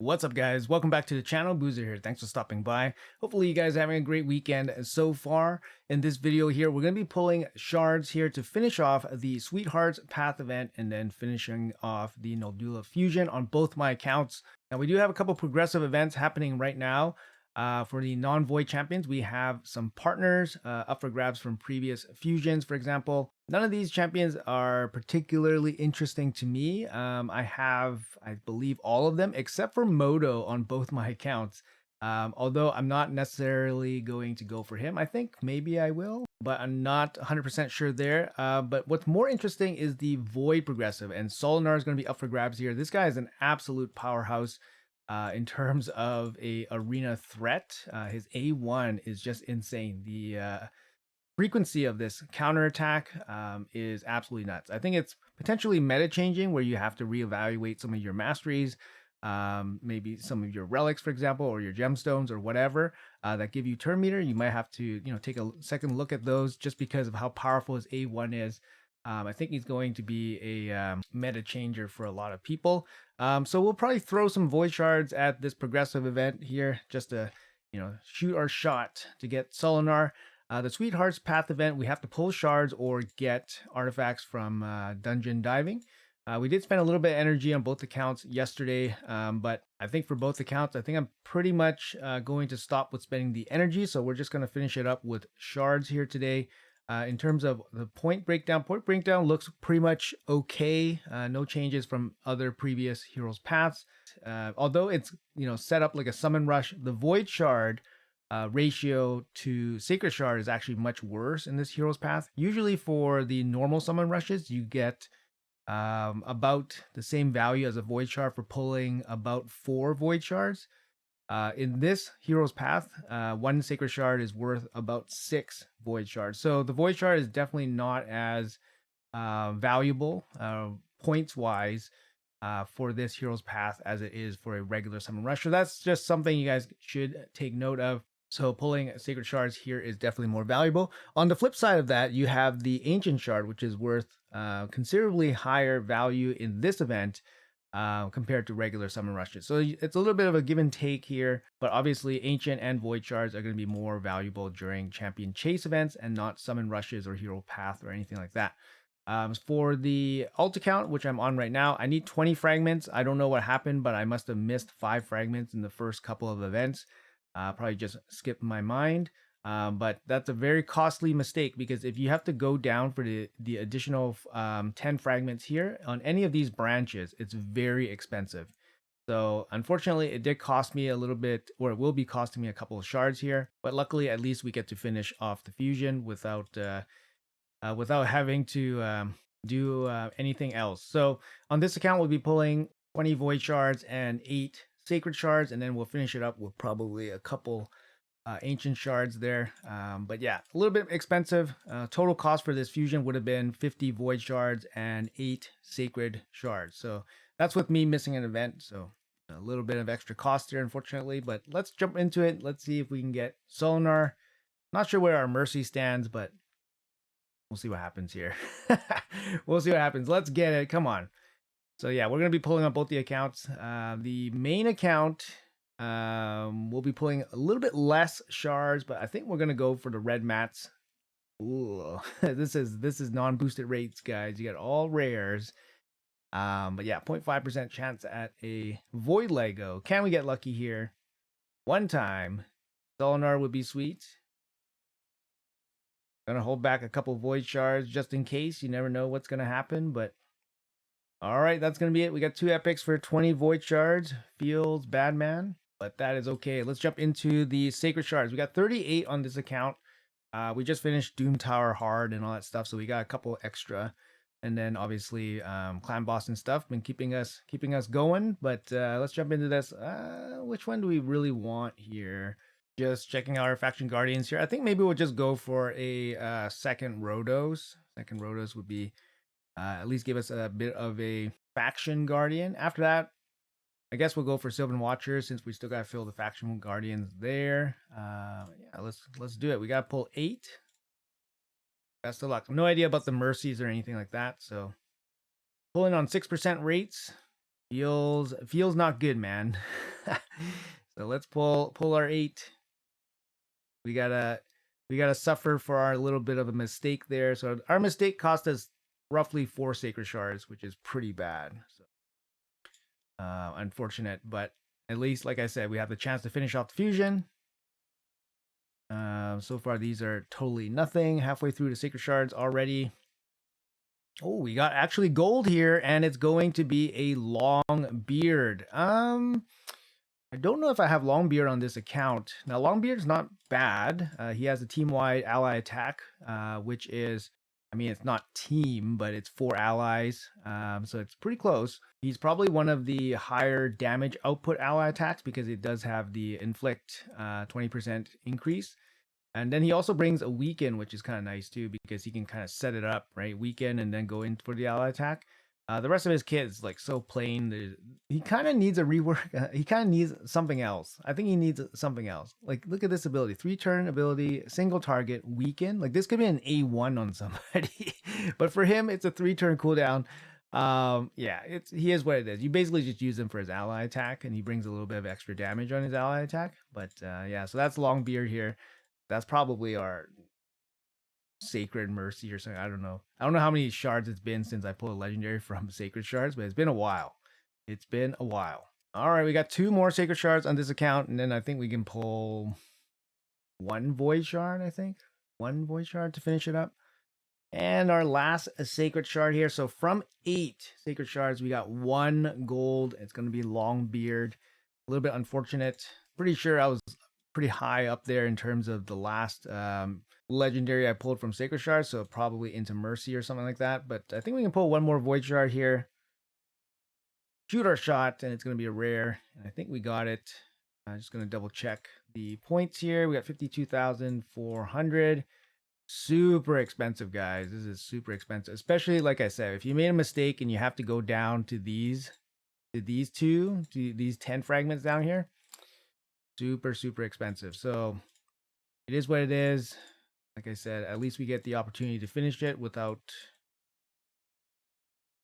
What's up, guys? Welcome back to the channel. Boozer here. Thanks for stopping by. Hopefully you guys are having a great weekend so far. In this video here, we're going to be pulling shards here to finish off the Sweethearts Path event and then finishing off the Noldua fusion on both my accounts. Now, we do have a couple progressive events happening right now. For the non-void champions, we have some partners up for grabs from previous fusions, for example. None of these champions are particularly interesting to me. I have, I believe, all of them except for Moto on both my accounts. Although I'm not necessarily going to go for him. I think maybe I will, but I'm not 100% sure there. But what's more interesting is the Void progressive, and Solanar is going to be up for grabs here. This guy is an absolute powerhouse. In terms of a arena threat, his A1 is just insane. The frequency of this counterattack is absolutely nuts. I think it's potentially meta changing where you have to reevaluate some of your masteries, maybe some of your relics, for example, or your gemstones or whatever that give you turn meter. You might have to, take a second look at those just because of how powerful his A1 is. I think he's going to be a meta changer for a lot of people. So we'll probably throw some void shards at this progressive event here just to, shoot our shot to get Solanar. The Sweethearts Path event, we have to pull shards or get artifacts from dungeon diving. We did spend a little bit of energy on both accounts yesterday, but I think for both accounts, I think I'm pretty much going to stop with spending the energy. So we're just going to finish it up with shards here today. In terms of the point breakdown looks pretty much okay. No changes from other previous heroes paths. Although it's set up like a summon rush, the void shard ratio to sacred shard is actually much worse in this hero's path. Usually for the normal summon rushes, you get about the same value as a void shard for pulling about 4 void shards. In this hero's path, 1 sacred shard is worth about 6 void shards. So the void shard is definitely not as valuable points wise for this hero's path as it is for a regular summon rush. So that's just something you guys should take note of. So pulling sacred shards here is definitely more valuable. On the flip side of that, you have the ancient shard, which is worth considerably higher value in this event compared to regular summon rushes. So it's a little bit of a give and take here, but obviously ancient and void shards are going to be more valuable during champion chase events and not summon rushes or hero path or anything like that. For the alt account, which I'm on right now, I need 20 fragments. I don't know what happened, but I must have missed 5 fragments in the first couple of events. Probably just skipped my mind. But that's a very costly mistake because if you have to go down for the additional 10 fragments here on any of these branches, it's very expensive. So unfortunately, it did cost me a little bit, or it will be costing me a couple of shards here. But luckily, at least we get to finish off the fusion without having to do anything else. So on this account, we'll be pulling 20 void shards and 8 sacred shards, and then we'll finish it up with probably a couple ancient shards there. But yeah, a little bit expensive. Total cost for this fusion would have been 50 void shards and 8 sacred shards. So that's with me missing an event. So a little bit of extra cost there, unfortunately. But let's jump into it. Let's see if we can get Solanar. Not sure where our mercy stands, but we'll see what happens here. We'll see what happens. Let's get it. Come on. So yeah, we're going to be pulling up both the accounts. The main account, we'll be pulling a little bit less shards, but I think we're going to go for the red mats. Ooh, this is non-boosted rates, guys. You got all rares. But yeah, 0.5% chance at a void Lego. Can we get lucky here? One time. Solanar would be sweet. Gonna hold back a couple void shards just in case. You never know what's gonna happen, but all right, that's going to be it. We got 2 epics for 20 void shards. Feels bad, man, but that is okay. Let's jump into the sacred shards. We got 38 on this account. We just finished Doom Tower hard and all that stuff, so we got a couple extra. And then obviously clan boss and stuff been keeping us going. But let's jump into this. Which one do we really want here? Just checking out our faction guardians here. I think maybe we'll just go for a second Rhodos. Second Rhodos would be at least give us a bit of a faction guardian. After that, I guess we'll go for Sylvan Watchers since we still got to fill the faction guardians there. Yeah, let's do it. We got to pull 8. Best of luck. No idea about the mercies or anything like that. So pulling on 6% rates. Feels not good, man. So let's pull our 8. We gotta suffer for our little bit of a mistake there. So our mistake cost us roughly 4 sacred shards, which is pretty bad. So unfortunate, but at least, like I said, we have the chance to finish off the fusion. So far, these are totally nothing. Halfway through the sacred shards already. Oh, we got actually gold here, and it's going to be a long beard. I don't know if I have Longbeard on this account. Now, Longbeard's not bad. He has a team-wide ally attack, which is, I mean, it's not team, but it's 4 allies. So it's pretty close. He's probably one of the higher damage output ally attacks because it does have the inflict 20% increase. And then he also brings a weaken, which is kind of nice too, because he can kind of set it up, right? Weaken and then go in for the ally attack. The rest of his kit is like so plain. He kind of needs a rework. He kind of needs something else. I think he needs something else. Like, look at this ability: 3-turn ability, single target, weaken. Like, this could be an A1 on somebody, but for him, it's a 3-turn cooldown. Yeah, he is what it is. You basically just use him for his ally attack, and he brings a little bit of extra damage on his ally attack. But yeah, so that's Longbeard here. That's probably our Sacred Mercy or something. I don't know. I don't know how many shards it's been since I pulled a legendary from Sacred Shards, but it's been a while. It's been a while. All right, we got 2 more Sacred Shards on this account, and then I think we can pull 1 Void Shard, I think. 1 Void Shard to finish it up. And our last Sacred Shard here. So from 8 Sacred Shards, we got 1 gold. It's going to be Longbeard. A little bit unfortunate. Pretty sure I was pretty high up there in terms of the last legendary I pulled from Sacred Shard, so probably into Mercy or something like that. But I think we can pull 1 more Void Shard here. Shoot our shot, and it's going to be a rare. And I think we got it. I'm just going to double check the points here. We got 52,400. Super expensive, guys. This is super expensive, especially like I said, if you made a mistake and you have to go down to these 2, to these 10 fragments down here. Super expensive. So it is what it is. Like I said, at least we get the opportunity to finish it without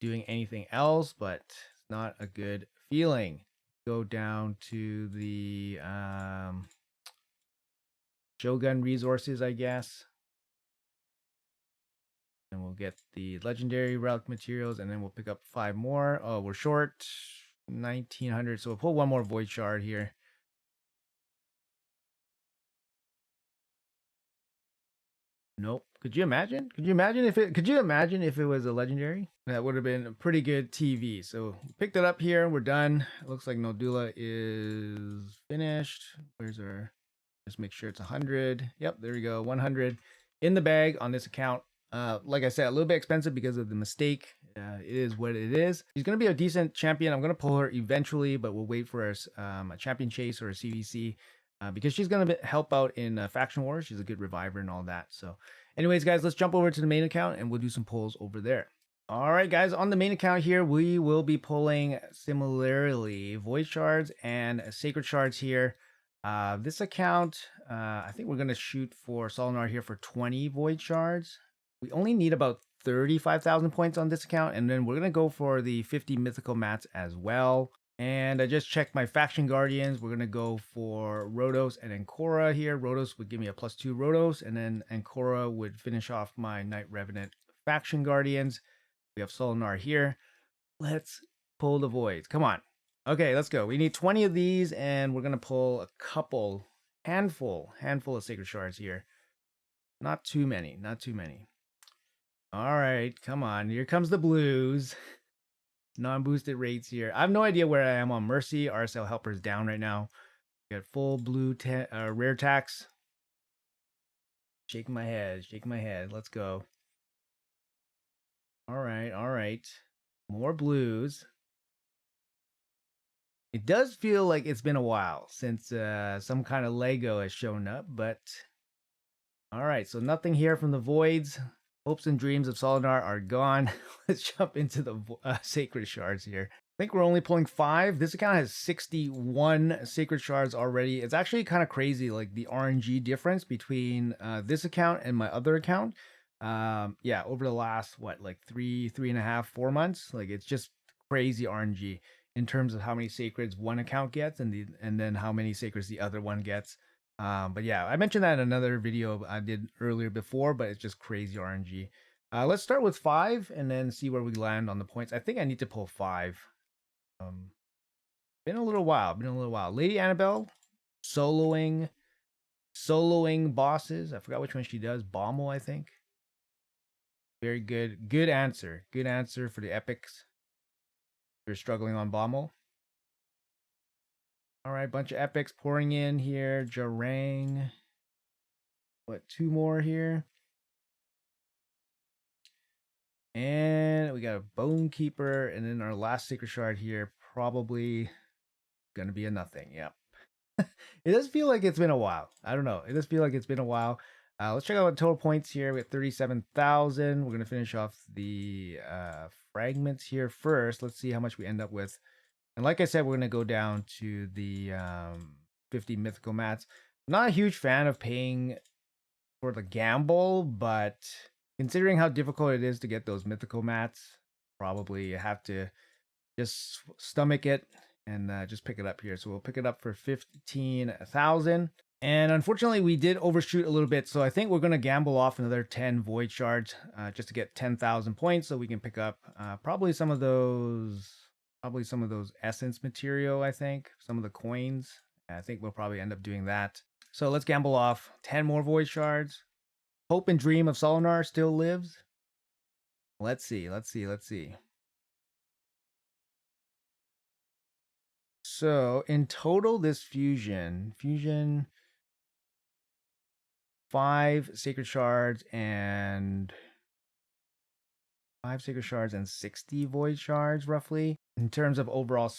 doing anything else, but it's not a good feeling. Go down to the Shogun resources, I guess. And we'll get the legendary relic materials, and then we'll pick up 5 more. Oh, we're short 1900, so we'll pull 1 more Void Shard here. Nope. Could you imagine? Could you imagine if it was a legendary? That would have been a pretty good TV. So picked it up here. We're done. It looks like Noldua is finished. Where's our? Just make sure it's 100. Yep, there we go. 100 in the bag on this account. Like I said, a little bit expensive because of the mistake. It is what it is. She's going to be a decent champion. I'm going to pull her eventually, but we'll wait for a champion chase or a CVC. Because she's going to help out in Faction Wars. She's a good reviver and all that. So anyways, guys, let's jump over to the main account and we'll do some pulls over there. All right, guys, on the main account here, we will be pulling similarly Void Shards and Sacred Shards here. This account, I think we're going to shoot for Solanar here for 20 Void Shards. We only need about 35,000 points on this account, and then we're going to go for the 50 mythical mats as well. And I just checked my Faction Guardians. We're going to go for Rhodos and Ancora here. Rhodos would give me a +2 Rhodos, and then Ancora would finish off my Knight Revenant Faction Guardians. We have Solanar here. Let's pull the Voids. Come on. Okay, let's go. We need 20 of these, and we're going to pull a handful of Sacred Shards here. Not too many. All right, come on. Here comes the blues. Non-boosted rates here. I have no idea where I am on Mercy. RSL Helper is down right now. Got full blue rare tax. Shaking my head. Let's go. All right. More blues. It does feel like it's been a while since some kind of Lego has shown up, but all right. So nothing here from the Voids. Hopes and dreams of Solanar are gone. Let's jump into the Sacred Shards here. I think we're only pulling 5. This account has 61 Sacred Shards already. It's actually kind of crazy, like the RNG difference between this account and my other account. Yeah, over the last, like 3.5, 4 months, like it's just crazy RNG. in terms of how many sacreds one account gets, and then how many sacreds the other one gets. But yeah, I mentioned that in another video I did earlier before, but it's just crazy RNG. Let's start with 5 and then see where we land on the points. I think I need to pull 5. Been a little while. Lady Annabelle, soloing bosses. I forgot which one she does. Bommel, I think. Very good. Good answer. Good answer for the epics. You're struggling on Bommel. All right, bunch of epics pouring in here. Jarang. What, 2 more here? And we got a Bone Keeper, and then our last Sacred Shard here, probably gonna be a nothing. Yep. It does feel like it's been a while. I don't know. It does feel like it's been a while. Let's check out the total points here. We got 37,000. We're gonna finish off the fragments here first. Let's see how much we end up with. And like I said, we're gonna go down to the 50 mythical mats. Not a huge fan of paying for the gamble, but considering how difficult it is to get those mythical mats, probably you have to just stomach it and just pick it up here. So we'll pick it up for 15,000. And unfortunately, we did overshoot a little bit. So I think we're going to gamble off another 10 void shards just to get 10,000 points. So we can pick up probably some of those essence material, I think. Some of the coins. I think we'll probably end up doing that. So let's gamble off 10 more void shards. Hope and dream of Solanar still lives. Let's see. So in total, this fusion 5 sacred shards and 60 void shards roughly. In terms of overall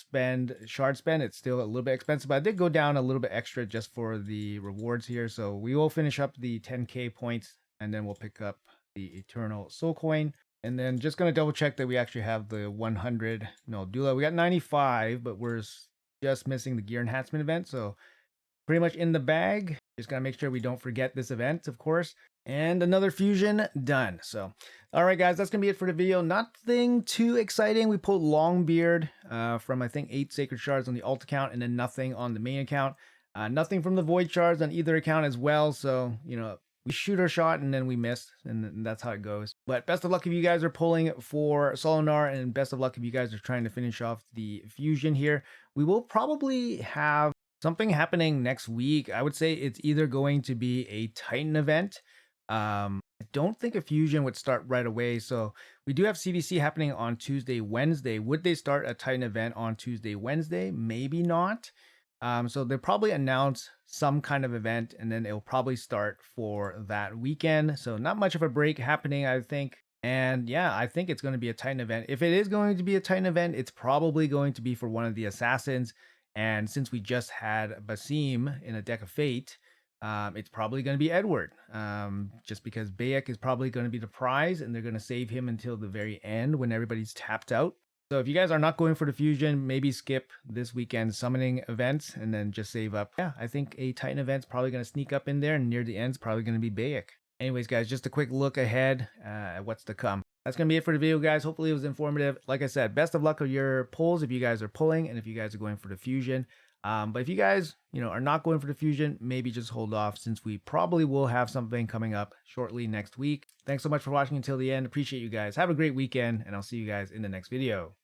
shard spend, it's still a little bit expensive, but I did go down a little bit extra just for the rewards here. So we will finish up the 10k points and then we'll pick up the Eternal Soul Coin. And then just going to double check that we actually have the 100 Noldua. We got 95, but we're just missing the gear enhancement event. So pretty much in the bag. Just got to make sure we don't forget this event, of course. And another fusion done. So, all right, guys, that's going to be it for the video. Nothing too exciting. We pulled Longbeard from, I think, 8 Sacred Shards on the alt account and then nothing on the main account. Nothing from the Void Shards on either account as well. So, we shoot our shot and then we miss, and that's how it goes. But best of luck if you guys are pulling for Solanar, and best of luck if you guys are trying to finish off the fusion here. We will probably have something happening next week. I would say it's either going to be a Titan event. I don't think a fusion would start right away. So we do have CVC happening on Tuesday, Wednesday. Would they start a Titan event on Tuesday, Wednesday? Maybe not. So they'll probably announce some kind of event and then it'll probably start for that weekend. So not much of a break happening, I think. And yeah, I think it's going to be a Titan event. If it is going to be a Titan event, it's probably going to be for one of the assassins. And since we just had Basim in a deck of fate, it's probably going to be Edward. Just because Bayek is probably going to be the prize and they're going to save him until the very end when everybody's tapped out. So if you guys are not going for the fusion, maybe skip this weekend's summoning events and then just save up. Yeah, I think a Titan event's probably going to sneak up in there, and near the end's probably going to be Bayek. Anyways, guys, just a quick look ahead at what's to come. That's going to be it for the video, guys. Hopefully it was informative. Like I said, best of luck with your pulls if you guys are pulling and if you guys are going for the fusion. But if you guys, are not going for the fusion, maybe just hold off since we probably will have something coming up shortly next week. Thanks so much for watching until the end. Appreciate you guys. Have a great weekend, and I'll see you guys in the next video.